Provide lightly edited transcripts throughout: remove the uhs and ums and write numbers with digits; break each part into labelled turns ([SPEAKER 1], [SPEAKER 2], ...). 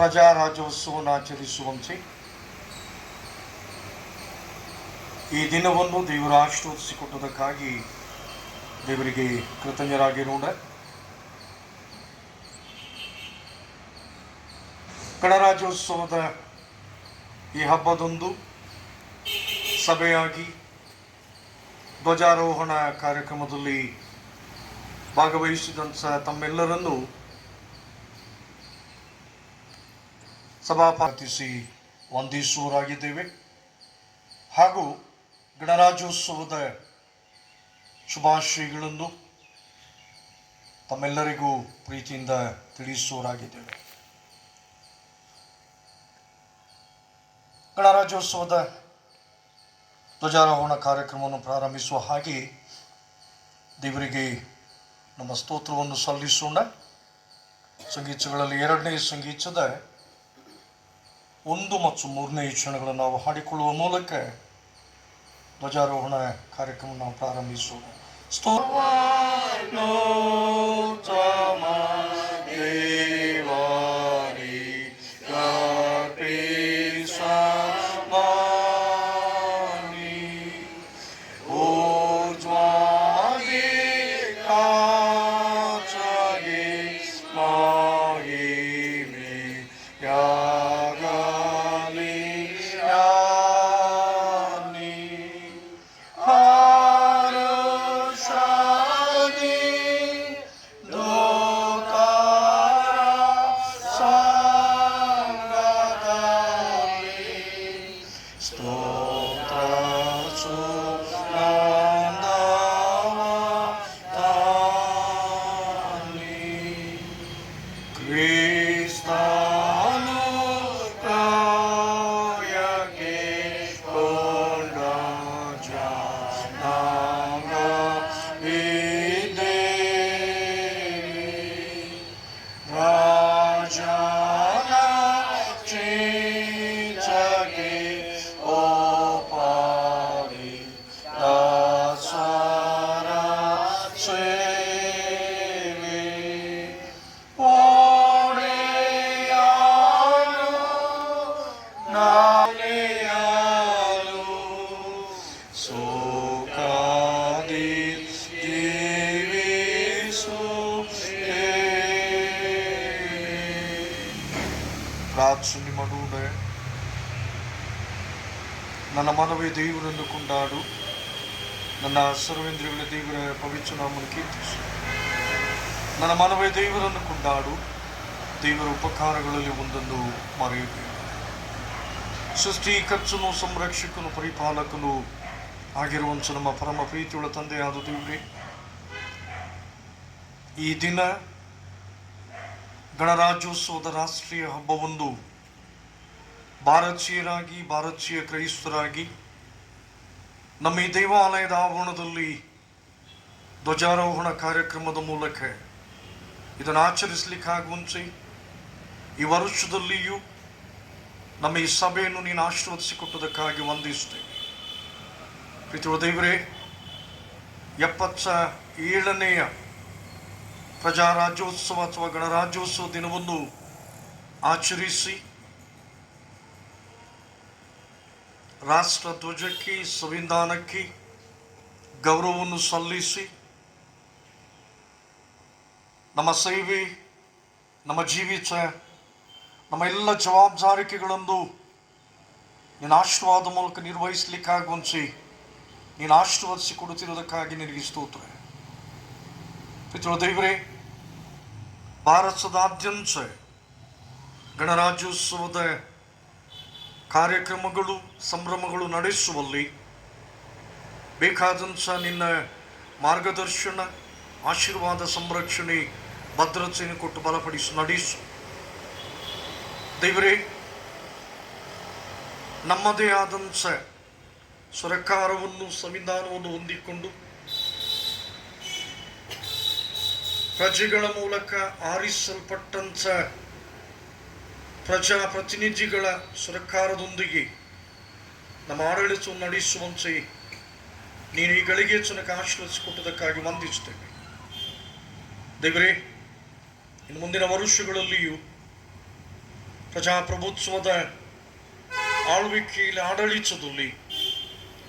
[SPEAKER 1] ಪ್ರಜಾರಾಜ್ಯೋತ್ಸವವನ್ನು ಆಚರಿಸುವಂತೆ ಈ ದಿನವನ್ನು ದೇವರು ಆಶೀರ್ವದಿಸಿಕೊಟ್ಟದಕ್ಕಾಗಿ ದೇವರಿಗೆ ಕೃತಜ್ಞರಾಗಿರೋಣ. ಗಣರಾಜ್ಯೋತ್ಸವದ ಈ ಹಬ್ಬದಂದು ಸಭೆಯಾಗಿ ಧ್ವಜಾರೋಹಣ ಕಾರ್ಯಕ್ರಮದಲ್ಲಿ ಭಾಗವಹಿಸಿದಂಥ ತಮ್ಮೆಲ್ಲರನ್ನು ಸಭಾಪಾತಿಸಿ ವಂದಿಸುವರಾಗಿದ್ದೇವೆ. ಹಾಗೂ ಗಣರಾಜ್ಯೋತ್ಸವದ ಶುಭಾಶಯಗಳನ್ನು ತಮ್ಮೆಲ್ಲರಿಗೂ ಪ್ರೀತಿಯಿಂದ ತಿಳಿಸುವರಾಗಿದ್ದೇವೆ. ಗಣರಾಜ್ಯೋತ್ಸವದ ಧ್ವಜಾರೋಹಣ ಕಾರ್ಯಕ್ರಮವನ್ನು ಪ್ರಾರಂಭಿಸುವ ಹಾಗೆ ದೇವರಿಗೆ ನಮ್ಮ ಸ್ತೋತ್ರವನ್ನು ಸಲ್ಲಿಸೋಣ. ಸಂಗೀತಗಳಲ್ಲಿ 2ನೇ ಸಂಗೀತದ 1 ಮತ್ತು 3ನೇ ಕ್ಷಣಗಳನ್ನು ನಾವು ಹಾಡಿಕೊಳ್ಳುವ ಮೂಲಕ ಧ್ವಜಾರೋಹಣ ಕಾರ್ಯಕ್ರಮ ನಾವು ಪ್ರಾರಂಭಿಸೋಣ. ಪ್ರಾರ್ಥನೆ ಮಾಡೋಣ. ನನ್ನ ಮನವೇ ದೇವರನ್ನು ಕೊಂಡಾಡು, ನನ್ನ ಸರ್ವೇಂದ್ರಿಯಗಳ ದೇವರ ಪವಿತ್ರ ನಾಮವನ್ನು ಕೀರ್ತಿಸು. ನನ್ನ ಮನವೇ ದೇವರನ್ನು ಕೊಂಡಾಡು, ದೇವರ ಉಪಕಾರಗಳಲ್ಲಿ ಒಂದೊಂದು ಮರೆಯಬೇಕು. ಸೃಷ್ಟಿಕರ್ತನು, ಸಂರಕ್ಷಕನು, ಪರಿಪಾಲಕನು ಆಗಿರುವಂಥ ನಮ್ಮ ಪರಮ ಪ್ರೀತಿಯುಳ್ಳ ತಂದೆಯಾದ ದೇವರೇ, ಈ ದಿನ ಗಣರಾಜ್ಯೋತ್ಸವದ ರಾಷ್ಟ್ರೀಯ ಹಬ್ಬವೊಂದು ಭಾರತೀಯರಾಗಿ, ಭಾರತೀಯ ಕ್ರೈಸ್ತರಾಗಿ ನಮ್ಮ ಈ ದೇವಾಲಯದ ಆವರಣದಲ್ಲಿ ಧ್ವಜಾರೋಹಣ ಕಾರ್ಯಕ್ರಮದ ಮೂಲಕ ಇದನ್ನು ಆಚರಿಸಲಿಕ್ಕಾಗುವಂತೆ ಈ ವರ್ಷದಲ್ಲಿಯೂ ನಮ್ಮ ಈ ಸಭೆಯನ್ನು ನೀನು ಆಶೀರ್ವದಿಸಿಕೊಟ್ಟದಕ್ಕಾಗಿ ವಂದಿಸುತ್ತೇವೆ. ಪ್ರೀತಿಯುಳ್ಳ ದೇವರೇ, 77ನೆಯ ಪ್ರಜಾರಾಜ್ಯೋತ್ಸವ ಅಥವಾ ಗಣರಾಜ್ಯೋತ್ಸವ ದಿನವನ್ನು ಆಚರಿಸಿ ರಾಷ್ಟ್ರ ಧ್ವಜಕ್ಕೆ, ಸಂವಿಧಾನಕ್ಕೆ ಗೌರವವನ್ನು ಸಲ್ಲಿಸಿ ನಮ್ಮ ಸೇವೆ, ನಮ್ಮ ಜೀವಿತ, ನಮ್ಮ ಎಲ್ಲ ಜವಾಬ್ದಾರಿಕೆಗಳನ್ನು ನಿನ್ನ ಆಶೀರ್ವಾದ ಮೂಲಕ ನಿರ್ವಹಿಸಲಿಕ್ಕಾಗುವಂತೆ ನೀನು ಆಶೀರ್ವದಿಸಿ ಕೊಡುತ್ತಿರುವುದಕ್ಕಾಗಿ ನಿನಗೆ ಸ್ತೋತ್ರ. ಪ್ರೀತಿಯುಳ್ಳ ದೇವರೇ, ಭಾರತದಾದ್ಯಂತ ಗಣರಾಜ್ಯೋತ್ಸವದ ಕಾರ್ಯಕ್ರಮಗಳು, ಸಂಭ್ರಮಗಳು ನಡೆಸುವಲ್ಲಿ ಬೇಕಾದಂಥ ನಿನ್ನ ಮಾರ್ಗದರ್ಶನ, ಆಶೀರ್ವಾದ, ಸಂರಕ್ಷಣೆ, ಭದ್ರತೆಯನ್ನು ಕೊಟ್ಟು ಬಲಪಡಿಸಿ ನಡೆಸು. ದೇವರೇ, ನಮ್ಮದೇ ಆದಂಥ ಸರ್ಕಾರವನ್ನು, ಸಂವಿಧಾನವನ್ನು ಹೊಂದಿಕೊಂಡು ಪ್ರಜೆಗಳ ಮೂಲಕ ಆರಿಸಲ್ಪಟ್ಟಂಥ ಪ್ರಜಾಪ್ರತಿನಿಧಿಗಳ ಸರ್ಕಾರದೊಂದಿಗೆ ನಮ್ಮ ಆಡಳಿತವನ್ನು ನಡೆಸುವಂತೆ ನೀನು ಈ ಗಳಿಗೆ ತನಕ ಆಶೀರ್ವದಿಸಿಕೊಟ್ಟದಕ್ಕಾಗಿ ವಂದಿಸುತ್ತೇವೆ. ದೇವರೇ, ಇನ್ನು ಮುಂದಿನ ವರ್ಷಗಳಲ್ಲಿಯೂ ಪ್ರಜಾಪ್ರಭುತ್ವದ ಆಳ್ವಿಕೆಯಲ್ಲಿ ಆಡಳಿತದಲ್ಲಿ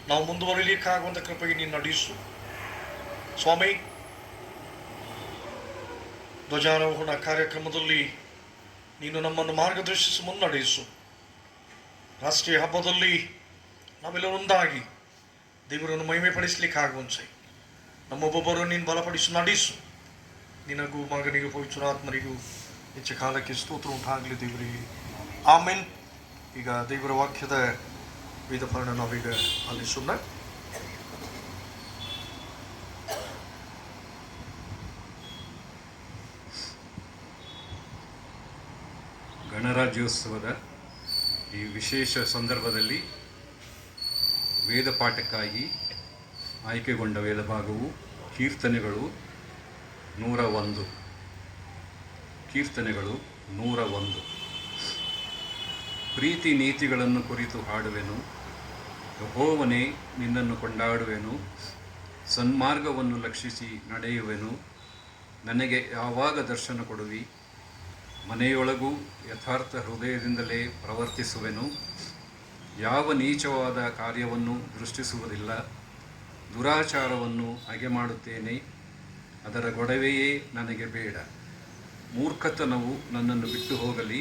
[SPEAKER 1] ನಾವು ಮುಂದುವರಿಲಿಕ್ಕಾಗುವಂಥ ಕೃಪೆಗೆ ನೀನು ನಡೆಸು ಸ್ವಾಮಿ. ಧ್ವಜಾರೋಹಣ ಕಾರ್ಯಕ್ರಮದಲ್ಲಿ ನೀನು ನಮ್ಮನ್ನು ಮಾರ್ಗದರ್ಶಿಸಿ ಮುನ್ನಡೆಸು. ರಾಷ್ಟ್ರೀಯ ಹಬ್ಬದಲ್ಲಿ ನಾವೆಲ್ಲರೂ ಒಂದಾಗಿ ದೇವರನ್ನು ಮಹಿಮೆ ಪಡಿಸಲಿಕ್ಕಾಗುವಂತೆ ನಮ್ಮೊಬ್ಬೊಬ್ಬರು ನೀನು ಬಲಪಡಿಸಿ ನಡೆಸು. ನಿನಗೂ ಮಗನಿಗೂ ಪವಿತ್ರಾತ್ಮರಿಗೂ ಹೆಚ್ಚು ಕಾಲಕ್ಕೆ ಸ್ತೋತ್ರ ಉಂಟಾಗಲಿ ದೇವರಿಗೆ. ಆಮೇನ್. ಈಗ ದೇವರ ವಾಕ್ಯದ ವೇದಫಲನ ನಾವೀಗ ಆಲಿಸೋಣ.
[SPEAKER 2] ಗಣರಾಜ್ಯೋತ್ಸವದ ಈ ವಿಶೇಷ ಸಂದರ್ಭದಲ್ಲಿ ವೇದ ಪಾಠಕ್ಕಾಗಿ ಆಯ್ಕೆಗೊಂಡ ವೇದ ಭಾಗವು ಕೀರ್ತನೆಗಳು 101. ಪ್ರೀತಿ ನೀತಿಗಳನ್ನು ಕುರಿತು ಹಾಡುವೆನು, ಯೆಹೋವನೇ ನಿನ್ನನ್ನು ಕೊಂಡಾಡುವೆನು. ಸನ್ಮಾರ್ಗವನ್ನು ಲಕ್ಷಿಸಿ ನಡೆಯುವೆನು, ನನಗೆ ಯಾವಾಗ ದರ್ಶನ ಕೊಡುವಿ. ಮನೆಯೊಳಗೂ ಯಥಾರ್ಥ ಹೃದಯದಿಂದಲೇ ಪ್ರವರ್ತಿಸುವೆನು, ಯಾವ ನೀಚವಾದ ಕಾರ್ಯವನ್ನು ದೃಷ್ಟಿಸುವುದಿಲ್ಲ. ದುರಾಚಾರವನ್ನು ಹಾಗೆ ಮಾಡುತ್ತೇನೆ, ಅದರ ಗೊಡವೆಯೇ ನನಗೆ ಬೇಡ. ಮೂರ್ಖತನವು ನನ್ನನ್ನು ಬಿಟ್ಟು ಹೋಗಲಿ,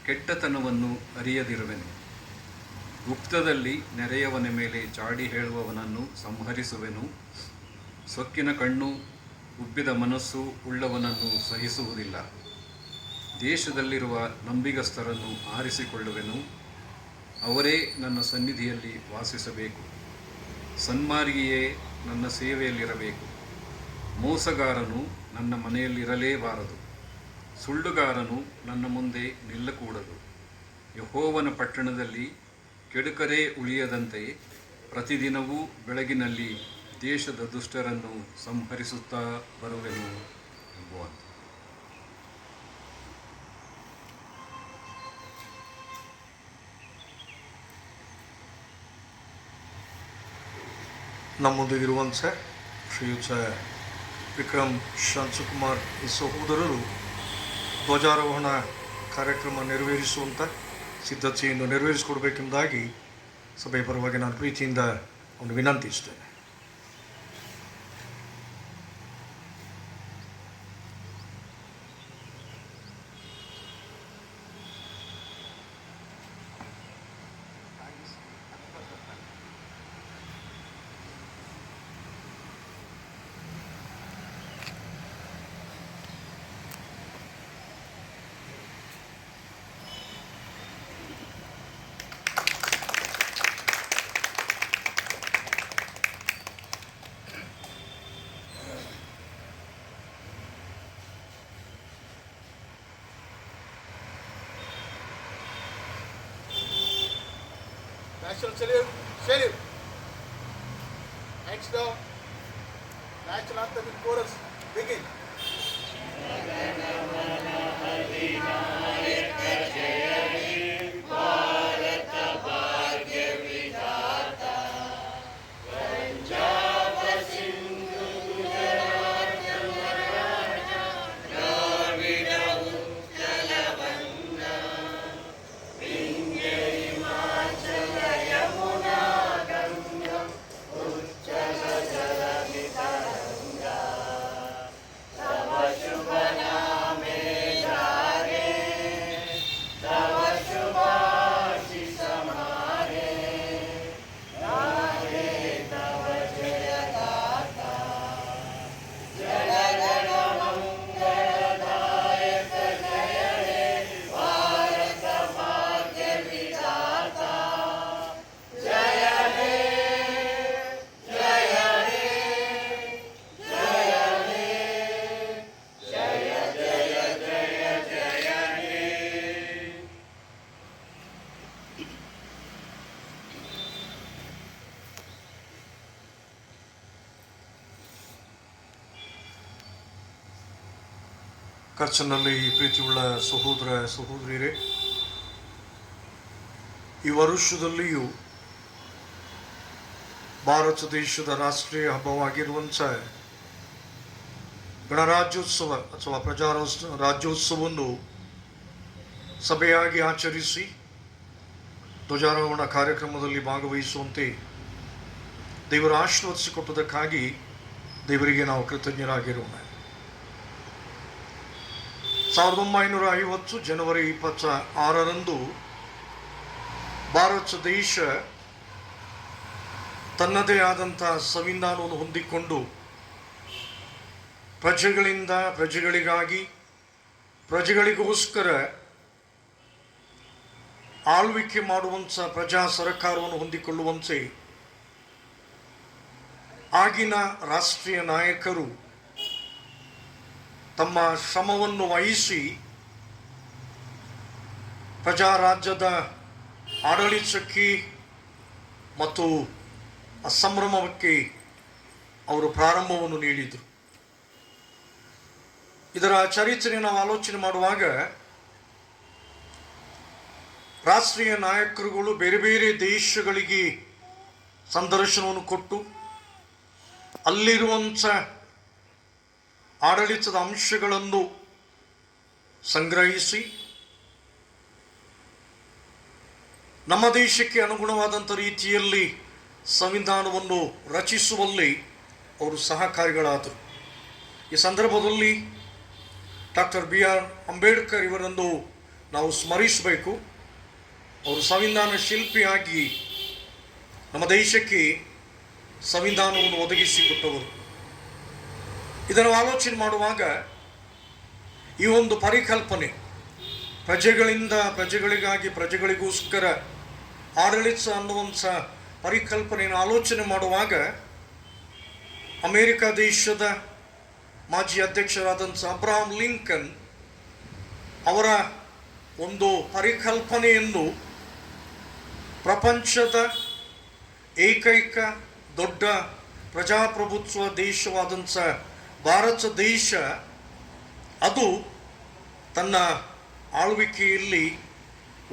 [SPEAKER 2] ಕೆಟ್ಟತನವನ್ನು ಅರಿಯದಿರುವೆನು. ಗುಪ್ತದಲ್ಲಿ ನೆರೆಯವನ ಮೇಲೆ ಚಾಡಿ ಹೇಳುವವನನ್ನು ಸಂಹರಿಸುವೆನು. ಸೊಕ್ಕಿನ ಕಣ್ಣು, ಉಬ್ಬಿದ ಮನಸ್ಸು ಉಳ್ಳವನನ್ನು ಸಹಿಸುವುದಿಲ್ಲ. ದೇಶದಲ್ಲಿರುವ ನಂಬಿಗಸ್ತರನ್ನು ಆರಿಸಿಕೊಳ್ಳುವೆನು, ಅವರೇ ನನ್ನ ಸನ್ನಿಧಿಯಲ್ಲಿ ವಾಸಿಸಬೇಕು. ಸನ್ಮಾರ್ಗಿಯೇ ನನ್ನ ಸೇವೆಯಲ್ಲಿರಬೇಕು. ಮೋಸಗಾರನು ನನ್ನ ಮನೆಯಲ್ಲಿರಲೇಬಾರದು, ಸುಳ್ಳುಗಾರನು ನನ್ನ ಮುಂದೆ ನಿಲ್ಲಕೂಡದು. ಯೆಹೋವನ ಪಟ್ಟಣದಲ್ಲಿ ಕೆಡುಕರೇ ಉಳಿಯದಂತೆ ಪ್ರತಿದಿನವೂ ಬೆಳಗಿನಲ್ಲಿ ದೇಶದ ದುಷ್ಟರನ್ನು ಸಂಹರಿಸುತ್ತಾ ಬರುವೆನು ಎಂಬುವಂತೆ.
[SPEAKER 1] ನಮ್ಮೊಂದಿಗಿರುವಂಥ ಶ್ರೀಯುತ ವಿಕ್ರಮ್ ಶಾಂತಕುಮಾರ್ ಈ ಸಹೋದರರು ಧ್ವಜಾರೋಹಣ ಕಾರ್ಯಕ್ರಮ ನೆರವೇರಿಸುವಂಥ ಸಿದ್ಧತೆಯನ್ನು ನೆರವೇರಿಸಿಕೊಡ್ಬೇಕೆಂಬುದಾಗಿ ಸಭೆಯ ಪರವಾಗಿ ನಾನು ಪ್ರೀತಿಯಿಂದ ಒಂದು ವಿನಂತಿಸ್ತೇನೆ.
[SPEAKER 3] National salute, salute. Next down, national anthem in chorus, begin.
[SPEAKER 1] ಕರ್ತನಲ್ಲಿ ಪ್ರೀತಿಯುಳ್ಳ ಸಹೋದರ ಸಹೋದರಿಯರೇ, ಈ ವರುಷದಲ್ಲಿಯೂ ಭಾರತ ದೇಶದ ರಾಷ್ಟ್ರೀಯ ಹಬ್ಬವಾಗಿರುವಂಥ ಗಣರಾಜ್ಯೋತ್ಸವ ಅಥವಾ ರಾಜ್ಯೋತ್ಸವವನ್ನು ಸಭೆಯಾಗಿ ಆಚರಿಸಿ ಧ್ವಜಾರೋಹಣ ಕಾರ್ಯಕ್ರಮದಲ್ಲಿ ಭಾಗವಹಿಸುವಂತೆ ದೇವರು ಆಶೀರ್ವದಿಸಿಕೊಟ್ಟದಕ್ಕಾಗಿ ದೇವರಿಗೆ ನಾವು ಕೃತಜ್ಞರಾಗಿರೋಣ. 1950 ಜನವರಿ 26ರಂದು ಭಾರತ ದೇಶ ತನ್ನದೇ ಆದಂಥ ಸಂವಿಧಾನವನ್ನು ಹೊಂದಿಕೊಂಡು ಪ್ರಜೆಗಳಿಂದ ಪ್ರಜೆಗಳಿಗಾಗಿ ಪ್ರಜೆಗಳಿಗೋಸ್ಕರ ಆಳ್ವಿಕೆ ಮಾಡುವಂಥ ಪ್ರಜಾ ಸರ್ಕಾರವನ್ನು ಹೊಂದಿಕೊಳ್ಳುವಂತೆ ಆಗಿನ ರಾಷ್ಟ್ರೀಯ ನಾಯಕರು ತಮ್ಮ ಶ್ರಮವನ್ನು ವಹಿಸಿ ಪ್ರಜಾರಾಜ್ಯದ ಆಡಳಿತಕ್ಕೆ ಮತ್ತು ಸಂಭ್ರಮಕ್ಕೆ ಅವರು ಪ್ರಾರಂಭವನ್ನು ನೀಡಿದರು. ಇದರ ಚರಿತ್ರೆ ನಾವು ಆಲೋಚನೆ ಮಾಡುವಾಗ ರಾಷ್ಟ್ರೀಯ ನಾಯಕರುಗಳು ಬೇರೆ ಬೇರೆ ದೇಶಗಳಿಗೆ ಸಂದರ್ಶನವನ್ನು ಕೊಟ್ಟು ಅಲ್ಲಿರುವಂಥ ಆಡಳಿತದ ಅಂಶಗಳನ್ನು ಸಂಗ್ರಹಿಸಿ ನಮ್ಮ ದೇಶಕ್ಕೆ ಅನುಗುಣವಾದಂಥ ರೀತಿಯಲ್ಲಿ ಸಂವಿಧಾನವನ್ನು ರಚಿಸುವಲ್ಲಿ ಅವರು ಸಹಕಾರಿಗಳಾದರು. ಈ ಸಂದರ್ಭದಲ್ಲಿ ಡಾಕ್ಟರ್ BR ಅಂಬೇಡ್ಕರ್ ಇವರನ್ನು ನಾವು ಸ್ಮರಿಸಬೇಕು. ಅವರು ಸಂವಿಧಾನ ಶಿಲ್ಪಿಯಾಗಿ ನಮ್ಮ ದೇಶಕ್ಕೆ ಸಂವಿಧಾನವನ್ನು ಒದಗಿಸಿಕೊಟ್ಟವರು. ಇದನ್ನು ಆಲೋಚನೆ ಮಾಡುವಾಗ ಈ ಒಂದು ಪರಿಕಲ್ಪನೆ ಪ್ರಜೆಗಳಿಂದ ಪ್ರಜೆಗಳಿಗಾಗಿ ಪ್ರಜೆಗಳಿಗೋಸ್ಕರ ಆಡಳಿತ ಅನ್ನುವಂಥ ಪರಿಕಲ್ಪನೆಯನ್ನು ಆಲೋಚನೆ ಮಾಡುವಾಗ ಅಮೇರಿಕ ದೇಶದ ಮಾಜಿ ಅಧ್ಯಕ್ಷರಾದಂಥ ಅಬ್ರಹಾಂ ಲಿಂಕನ್ ಅವರ ಒಂದು ಪರಿಕಲ್ಪನೆಯನ್ನು ಪ್ರಪಂಚದ ಏಕೈಕ ದೊಡ್ಡ ಪ್ರಜಾಪ್ರಭುತ್ವ ದೇಶವಾದಂಥ ಭಾರತ ದೇಶ ಅದು ತನ್ನ ಆಳ್ವಿಕೆಯಲ್ಲಿ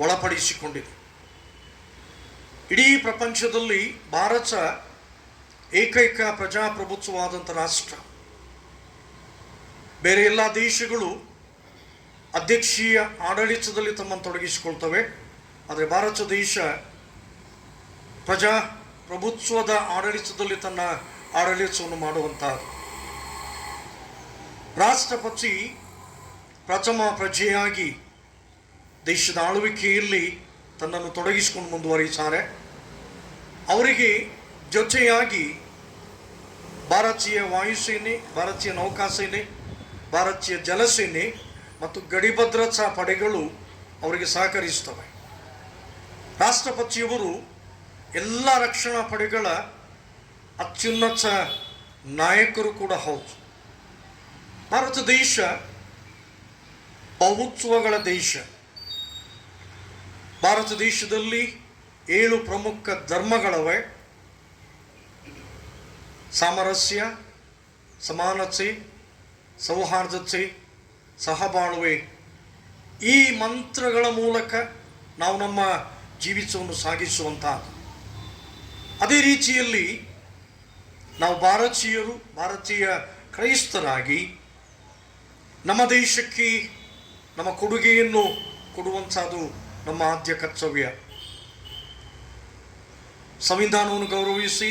[SPEAKER 1] ಒಳಪಡಿಸಿಕೊಂಡಿದೆ. ಇಡೀ ಪ್ರಪಂಚದಲ್ಲಿ ಭಾರತ ಏಕೈಕ ಪ್ರಜಾಪ್ರಭುತ್ವವಾದಂಥ ರಾಷ್ಟ್ರ. ಬೇರೆ ಎಲ್ಲ ದೇಶಗಳು ಅಧ್ಯಕ್ಷೀಯ ಆಡಳಿತದಲ್ಲಿ ತಮ್ಮನ್ನು ತೊಡಗಿಸಿಕೊಳ್ತವೆ. ಆದರೆ ಭಾರತ ದೇಶ ಪ್ರಜಾಪ್ರಭುತ್ವದ ಆಡಳಿತದಲ್ಲಿ ತನ್ನ ಆಡಳಿತವನ್ನು ಮಾಡುವಂಥದ್ದು. ರಾಷ್ಟ್ರಪತಿ ಪ್ರಥಮ ಪ್ರಜೆಯಾಗಿ ದೇಶದ ಆಳ್ವಿಕೆಯಲ್ಲಿ ತನ್ನನ್ನು ತೊಡಗಿಸಿಕೊಂಡು ಮುಂದುವರಿಯುತ್ತಾರೆ. ಅವರಿಗೆ ಜೊತೆಯಾಗಿ ಭಾರತೀಯ ವಾಯುಸೇನೆ, ಭಾರತೀಯ ನೌಕಾಸೇನೆ, ಭಾರತೀಯ ಜಲಸೇನೆ ಮತ್ತು ಗಡಿ ಭದ್ರತಾ ಪಡೆಗಳು ಅವರಿಗೆ ಸಹಕರಿಸ್ತವೆ. ರಾಷ್ಟ್ರಪತಿಯವರು ಎಲ್ಲ ರಕ್ಷಣಾ ಪಡೆಗಳ ಅತ್ಯುನ್ನತ ನಾಯಕರು ಕೂಡ ಹೌದು. ಭಾರತ ದೇಶ ಬಹುತ್ವಗಳ ದೇಶ. ಭಾರತ ದೇಶದಲ್ಲಿ 7 ಪ್ರಮುಖ ಧರ್ಮಗಳವೆ. ಸಾಮರಸ್ಯ, ಸಮಾನತೆ, ಸೌಹಾರ್ದತೆ, ಸಹಬಾಳ್ವೆ. ಈ ಮಂತ್ರಗಳ ಮೂಲಕ ನಾವು ನಮ್ಮ ಜೀವಿತವನ್ನು ಸಾಗಿಸುವಂತಹದ್ದು. ಅದೇ ರೀತಿಯಲ್ಲಿ ನಾವು ಭಾರತೀಯರು, ಭಾರತೀಯ ಕ್ರೈಸ್ತರಾಗಿ ನಮ್ಮ ದೇಶಕ್ಕೆ ನಮ್ಮ ಕೊಡುಗೆಯನ್ನು ಕೊಡುವಂಥದ್ದು ನಮ್ಮ ಆದ್ಯ ಕರ್ತವ್ಯ. ಸಂವಿಧಾನವನ್ನು ಗೌರವಿಸಿ,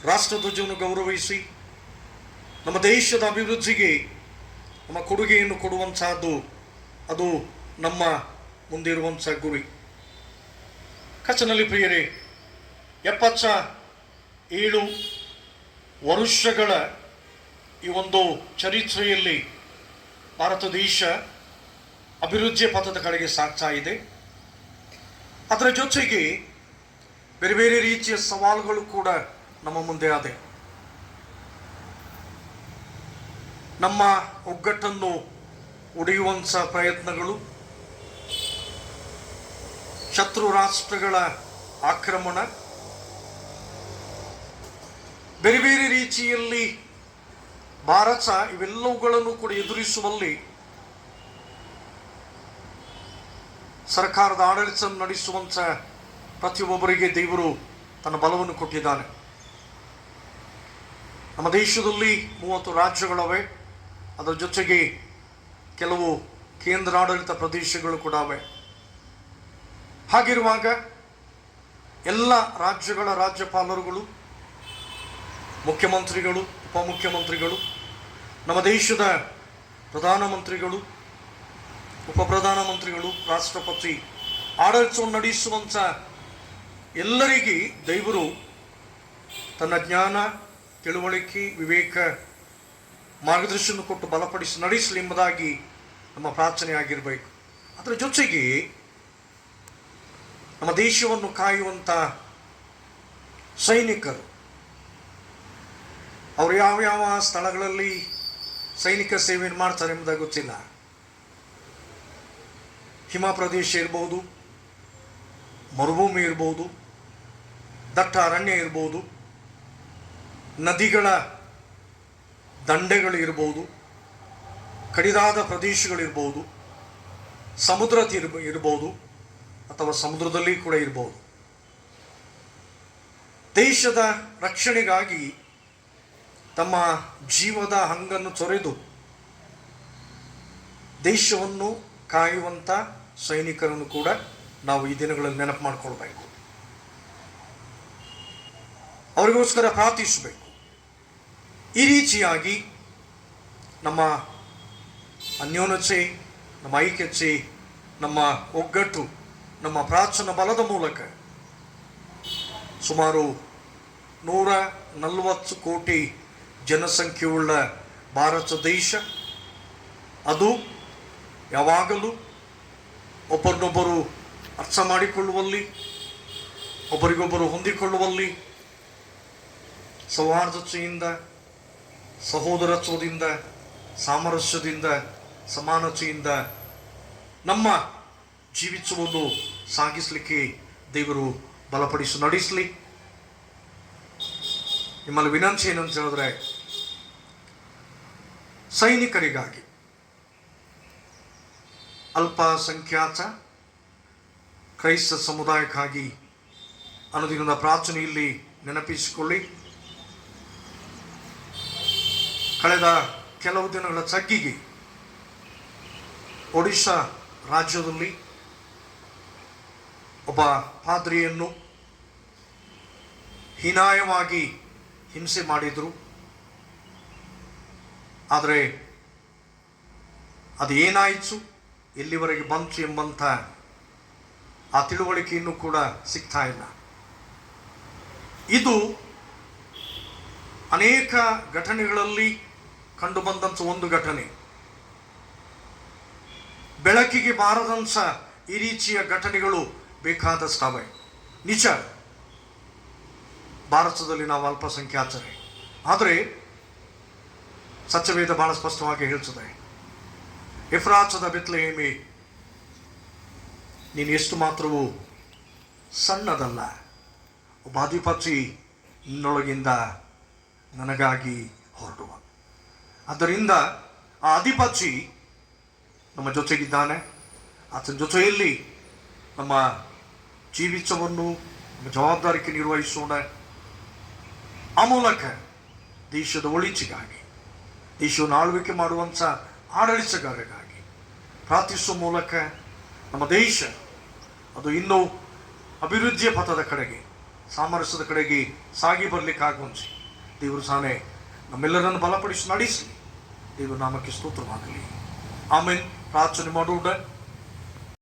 [SPEAKER 1] ರಾಷ್ಟ್ರಧ್ವಜವನ್ನು ಗೌರವಿಸಿ, ನಮ್ಮ ದೇಶದ ಅಭಿವೃದ್ಧಿಗೆ ನಮ್ಮ ಕೊಡುಗೆಯನ್ನು ಕೊಡುವಂಥದ್ದು ಅದು ನಮ್ಮ ಮುಂದಿರುವಂಥ ಗುರಿ. ಕಚನಲ್ಲಿ ಪ್ರಿಯರೇ, 77 ವರ್ಷಗಳ ಈ ಒಂದು ಚರಿತ್ರೆಯಲ್ಲಿ ಭಾರತ ದೇಶ ಅಭಿವೃದ್ಧಿಯ ಪಥದ ಕಡೆಗೆ ಸಾಗ್ತಾ ಇದೆ. ಅದರ ಜೊತೆಗೆ ಬೇರೆ ಬೇರೆ ರೀತಿಯ ಸವಾಲುಗಳು ಕೂಡ ನಮ್ಮ ಮುಂದೆ ಆದೆ. ನಮ್ಮ ಒಗ್ಗಟ್ಟನ್ನು ಒಡೆಯುವಂಥ ಪ್ರಯತ್ನಗಳು, ಶತ್ರು ರಾಷ್ಟ್ರಗಳ ಆಕ್ರಮಣ, ಬೇರೆ ಬೇರೆ ರೀತಿಯಲ್ಲಿ ಭಾರತ ಇವೆಲ್ಲವುಗಳನ್ನು ಕೂಡ ಎದುರಿಸುವಲ್ಲಿ ಸರ್ಕಾರದ ಆಡಳಿತ ನಡೆಸುವಂಥ ಪ್ರತಿಯೊಬ್ಬರಿಗೆ ದೇವರು ತನ್ನ ಬಲವನ್ನು ಕೊಟ್ಟಿದ್ದಾನೆ. ನಮ್ಮ ದೇಶದಲ್ಲಿ 30 ರಾಜ್ಯಗಳವೆ. ಅದರ ಜೊತೆಗೆ ಕೆಲವು ಕೇಂದ್ರಾಡಳಿತ ಪ್ರದೇಶಗಳು ಕೂಡ ಅವೆ. ಹಾಗಿರುವಾಗ ಎಲ್ಲ ರಾಜ್ಯಗಳ ರಾಜ್ಯಪಾಲರುಗಳು, ಮುಖ್ಯಮಂತ್ರಿಗಳು, ಉಪಮುಖ್ಯಮಂತ್ರಿಗಳು, ನಮ್ಮ ದೇಶದ ಪ್ರಧಾನಮಂತ್ರಿಗಳು, ಉಪಪ್ರಧಾನಮಂತ್ರಿಗಳು, ರಾಷ್ಟ್ರಪತಿ ಆಡಳಿತವನ್ನು ನಡೆಸುವಂಥ ಎಲ್ಲರಿಗೆ ದೇವರು ತನ್ನ ಜ್ಞಾನ, ತಿಳುವಳಿಕೆ, ವಿವೇಕ, ಮಾರ್ಗದರ್ಶನ ಕೊಟ್ಟು ಬಲಪಡಿಸಿ ನಡೆಸಲಿ ಎಂಬುದಾಗಿ ನಮ್ಮ ಪ್ರಾರ್ಥನೆ ಆಗಿರಬೇಕು. ಅದರ ಜೊತೆಗೆ ನಮ್ಮ ದೇಶವನ್ನು ಕಾಯುವಂಥ ಸೈನಿಕರು, ಅವರು ಯಾವ ಸ್ಥಳಗಳಲ್ಲಿ ಸೈನಿಕ ಸೇವೆಯನ್ನು ಮಾಡ್ತಾರೆ ಎಂಬುದಾಗಿ ಗೊತ್ತಿಲ್ಲ. ಹಿಮ ಪ್ರದೇಶ ಇರ್ಬೋದು, ಮರುಭೂಮಿ ಇರ್ಬೋದು, ದಟ್ಟ ಅರಣ್ಯ ಇರ್ಬೋದು, ನದಿಗಳ ದಂಡೆಗಳು ಇರ್ಬೋದು, ಕಡಿದಾದ ಪ್ರದೇಶಗಳಿರ್ಬೋದು, ಸಮುದ್ರ ಇರ್ಬೋದು, ಅಥವಾ ಸಮುದ್ರದಲ್ಲಿ ಕೂಡ ಇರ್ಬೋದು. ದೇಶದ ರಕ್ಷಣೆಗಾಗಿ ತಮ್ಮ ಜೀವದ ಹಂಗನ್ನು ತೊರೆದು ದೇಶವನ್ನು ಕಾಯುವಂಥ ಸೈನಿಕರನ್ನು ಕೂಡ ನಾವು ಈ ದಿನಗಳಲ್ಲಿ ನೆನಪು ಮಾಡಿಕೊಳ್ಬೇಕು. ಅವರಿಗೋಸ್ಕರ ಪ್ರಾರ್ಥಿಸಬೇಕು. ಈ ರೀತಿಯಾಗಿ ನಮ್ಮ ಅನ್ಯೋನ್ಯತೆ, ನಮ್ಮ ಐಕ್ಯತೆ, ನಮ್ಮ ಒಗ್ಗಟ್ಟು, ನಮ್ಮ ಪ್ರಾರ್ಥನಾ ಬಲದ ಮೂಲಕ ಸುಮಾರು 140 ಕೋಟಿ ಜನಸಂಖ್ಯೆಯುಳ್ಳ ಭಾರತ ದೇಶ, ಅದು ಯಾವಾಗಲೂ ಒಬ್ಬರನ್ನೊಬ್ಬರು ಅರ್ಥ ಮಾಡಿಕೊಳ್ಳುವಲ್ಲಿ, ಒಬ್ಬರಿಗೊಬ್ಬರು ಹೊಂದಿಕೊಳ್ಳುವಲ್ಲಿ ಸೌಹಾರ್ದತೆಯಿಂದ, ಸಹೋದರತ್ವದಿಂದ, ಸಾಮರಸ್ಯದಿಂದ, ಸಮಾನತೆಯಿಂದ ನಮ್ಮ ಜೀವಿಸುವುದು ಸಾಗಿಸಲಿಕ್ಕೆ ದೇವರು ಬಲಪಡಿಸಿ ನಡೆಸಲಿ. ನಿಮ್ಮಲ್ಲಿ ವಿನಂತಿ ಏನಂತ ಹೇಳಿದ್ರೆ, ಸೈನಿಕರಿಗಾಗಿ, ಅಲ್ಪಸಂಖ್ಯಾತ ಕ್ರೈಸ್ತ ಸಮುದಾಯಕ್ಕಾಗಿ ಅನುದಿನದ ಪ್ರಾರ್ಥನೆಯಲ್ಲಿ ನೆನಪಿಸಿಕೊಳ್ಳಿ. ಕಳೆದ ಕೆಲವು ದಿನಗಳ ತಗ್ಗಿಗೆ ಒಡಿಶಾ ರಾಜ್ಯದಲ್ಲಿ ಒಬ್ಬ ಪಾದ್ರಿಯನ್ನು ಹೀನಾಯವಾಗಿ ಹಿಂಸೆ ಮಾಡಿದರು. ಆದರೆ ಅದು ಏನಾಯಿತು, ಎಲ್ಲಿವರೆಗೆ ಬಂತು ಎಂಬಂಥ ಆ ತಿಳುವಳಿಕೆಯನ್ನು ಕೂಡ ಸಿಗ್ತಾ ಇಲ್ಲ. ಇದು ಅನೇಕ ಘಟನೆಗಳಲ್ಲಿ ಕಂಡುಬಂದಂಥ ಒಂದು ಘಟನೆ. ಬೆಳಕಿಗೆ ಬಾರದಂಥ ಈ ರೀತಿಯ ಘಟನೆಗಳು ಬೇಕಾದಷ್ಟವೆ. ನಿಜ, ಭಾರತದಲ್ಲಿ ನಾವು ಅಲ್ಪಸಂಖ್ಯಾತರೇ. ಆದರೆ ಸತ್ಯವೇದ ಬಹಳ ಸ್ಪಷ್ಟವಾಗಿ ಹೇಳ್ತದೆ, ಎಫ್ರಾಚದ ಬೆತ್ಲೆಹೇಮಿ, ನೀನು ಎಷ್ಟು ಮಾತ್ರವೂ ಸಣ್ಣದಲ್ಲ, ಒಬ್ಬ ಅಧಿಪತಿ ನಿನ್ನೊಳಗಿಂದ ನನಗಾಗಿ ಹೊರಡುವ. ಆದ್ದರಿಂದ ಆ ಅಧಿಪತಿ ನಮ್ಮ ಜೊತೆಗಿದ್ದಾನೆ. ಆತನ ಜೊತೆಯಲ್ಲಿ ನಮ್ಮ ಜೀವಿತವನ್ನು, ನಮ್ಮ ಜವಾಬ್ದಾರಿಕೆ ನಿರ್ವಹಿಸೋಣ. ಆ ಮೂಲಕ ದೇಶದ ಒಳಿತಿಗಾಗಿ, ದೇಶವನ್ನು ಆಳ್ವಿಕೆ ಮಾಡುವಂಥ ಆಡಳಿತಗಾರರಿಗಾಗಿ ಪ್ರಾರ್ಥಿಸುವ ಮೂಲಕ ನಮ್ಮ ದೇಶ ಅದು ಇನ್ನೂ ಅಭಿವೃದ್ಧಿಯ ಪಥದ ಕಡೆಗೆ, ಸಾಮರಸ್ಯದ ಕಡೆಗೆ ಸಾಗಿ ಬರಲಿಕ್ಕಾಗುವಂತೆ ದೇವರು ಸಾನೆ ನಮ್ಮೆಲ್ಲರನ್ನು ಬಲಪಡಿಸಿ ನಡೆಸಲಿ. ದೇವರು ನಾಮಕ್ಕೆ ಸ್ತೋತ್ರವಾಗಲಿ. ಆಮೇಲೆ ಪ್ರಾರ್ಥನೆ ಮಾಡೋಣ.